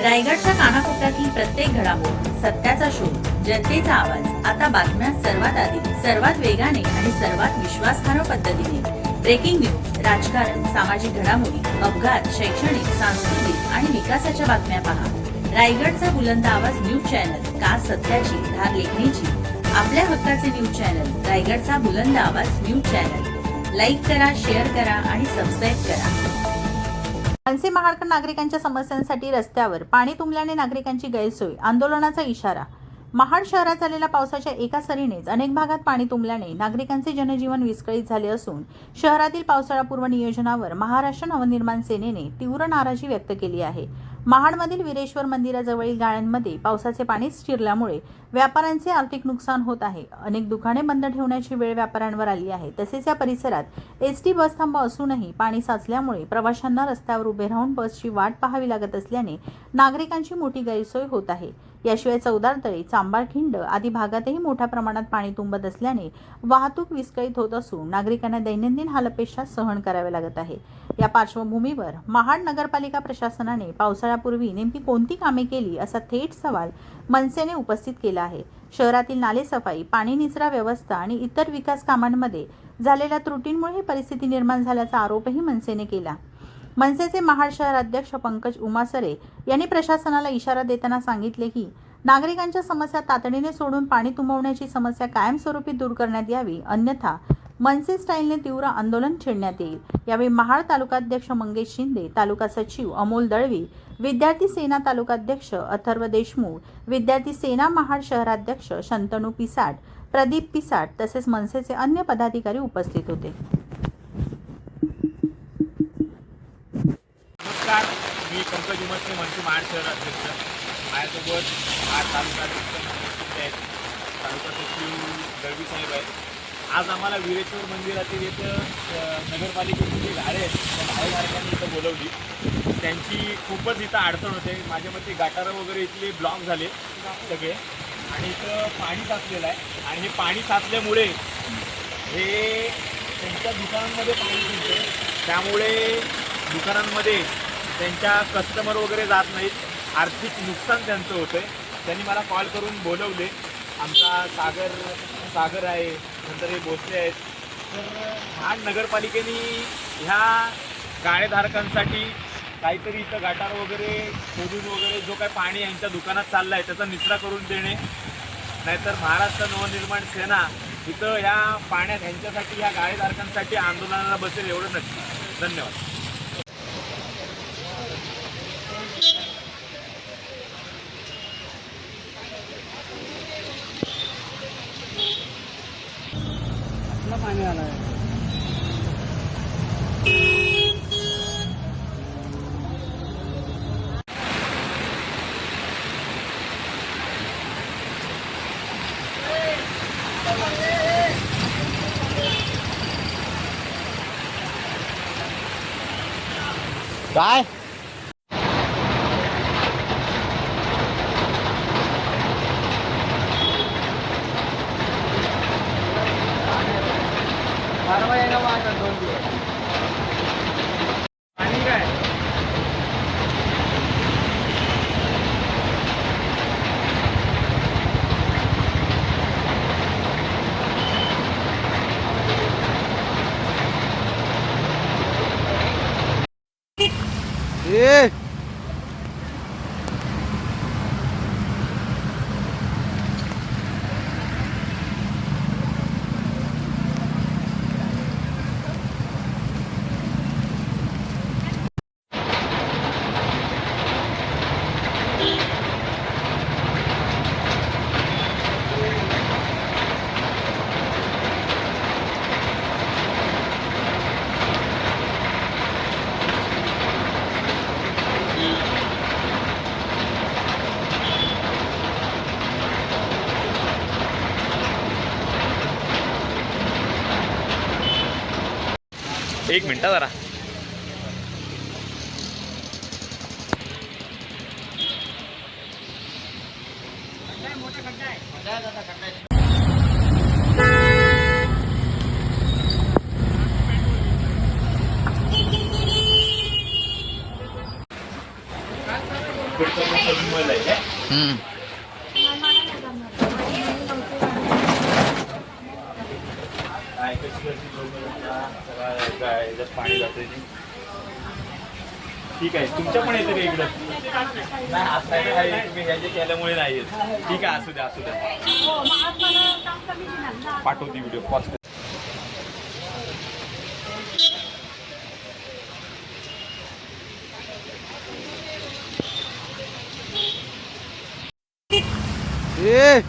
रायगडच्या कानाकोपऱ्यातील प्रत्येक घडामोड, सत्याचा शोध, जनतेचा आवाज. आता बातम्या सर्वात आधी, सर्वात वेगाने आणि सर्वात विश्वासार्ह पद्धतीने. ब्रेकिंग न्यूज, राजकारण, सामाजिक घडामोडी, अपघात, शैक्षणिक, सांस्कृतिक आणि विकासाच्या बातम्या पहा. रायगडचा बुलंद आवाज न्यूज चॅनल, का सत्याची धार लेखणीची. आपल्या हक्काचे न्यूज चॅनल, रायगडचा बुलंद आवाज न्यूज चॅनल. लाईक करा, शेअर करा आणि सबस्क्राईब करा. मनसे महाडकर नागरिकांच्या समस्यांसाठी रस्त्यावर पाणी तुंबल्याने नागरिकांची गैरसोय, आंदोलनाचा इशारा. महाड शहरात झालेल्या पावसाच्या एका सरीनेच अनेक भागात पाणी तुंबल्याने नागरिकांचे जनजीवन विस्कळीत झाले असून शहरातील पावसाळापूर्व नियोजनावर महाराष्ट्र नवनिर्माण सेनेने तीव्र नाराजी व्यक्त केली आहे. महाडमधील वीरेश्वर मंदिराजवळील गाळ्यांमध्ये पावसाचे पाणी शिरल्यामुळे व्यापाऱ्यांचे आर्थिक नुकसान होत आहे. अनेक दुकाने बंद ठेवण्याची वेळ व्यापाऱ्यांवर आली आहे. तसेच या परिसरात एसटी बसथांब असूनही पाणी साचल्यामुळे प्रवाशांना रस्त्यावर उभे राहून बसची वाट पाहावी लागत असल्याने नागरिकांची मोठी गैरसोय होत आहे. याशिवाय चौदारतळे, चांबारखिंड आदी भागातही मोठ्या प्रमाणात पाणी तुंबत असल्याने वाहतूक विस्कळीत होत असून नागरिकांना दैनंदिन हालअपेष्टा सहन कराव्या लागत आहे. या पार्श्वभूमीवर महाड नगरपालिका प्रशासनाने पावसाळ्यापूर्वी नेमकी कोणती कामे केली असा थेट सवाल मनसेने उपस्थित केला आहे. शहरातील नालेसफाई, पाणी निचरा व्यवस्था आणि इतर विकास कामांमध्ये झालेल्या त्रुटींमुळे ही परिस्थिती निर्माण झाल्याचा आरोपही मनसेने केला. मनसेचे महाड शहर अध्यक्ष पंकज उमासरे यांनी प्रशासनाला इशारा देताना सांगितले की नागरिकांच्या समस्या तातडीने सोडून पाणी तुंबवण्याची समस्या कायमस्वरूपी दूर करण्यात यावी, अन्यथा मनसे स्टाईलने तीव्र आंदोलन छेडण्यात येईल. यावेळी महाड तालुकाध्यक्ष मंगेश शिंदे, तालुका सचिव अमोल दळवी, विद्यार्थी सेना तालुकाध्यक्ष अथर्व देशमुख, विद्यार्थी सेना महाड शहराध्यक्ष शंतनू पिसाट, प्रदीप पिसाट तसेच मनसेचे अन्य पदाधिकारी उपस्थित होते. नमस्कार, मी पंकज उमासरे, मनसे महाड शहर अध्यक्ष. माझ्यासोबत महाड तालुका अध्यक्ष तालुका सचिव दळवी साहेब आहेत. आज आम्हाला वीरेश्वर मंदिरातील इथं नगरपालिकेची जी झाडे आहेत त्या झाडेधारकांनी इथं बोलवली. त्यांची खूपच इथं अडचण होते. माझ्या मते गटारं वगैरे इथले ब्लॉक झाले सगळे आणि इथं पाणी साचलेलं आहे आणि हे पाणी साचल्यामुळे हे त्यांच्या दुकानांमध्ये पाणी शिरते. त्यामुळे दुकानांमध्ये त्यांच्या कस्टमर वगैरे जात नाहीत, आर्थिक नुकसान त्यांचं होतं आहे. त्यांनी मला कॉल करून बोलवले. आमचा सागर आहे, नंतर हे भोसले आहेत. तर महाड नगरपालिकेने ह्या गाळेधारकांसाठी काहीतरी इथं गटार वगैरे खोदून वगैरे जो काय पाणी यांच्या दुकानात चाललं आहे त्याचा निचरा करून देणे, नाहीतर महाराष्ट्र नवनिर्माण सेना इथं ह्या पाण्यात ह्यांच्यासाठी ह्या गाळेधारकांसाठी आंदोलनाला बसेल, एवढं नक्की. धन्यवाद. पाणी आलं आहे. काय पाणी काय एक मिनट जरा. इकडचं पण विमल आहे काय? काय कशी कशी सगळं पाणी जाते ठीक आहे. तुमच्या पण येते का इकडं? नाही असं आहे तुम्ही ह्याचे केल्यामुळे नाही येत. ठीक आहे असू द्या असू द्या. पाठवते व्हिडिओ पॉज कर. ए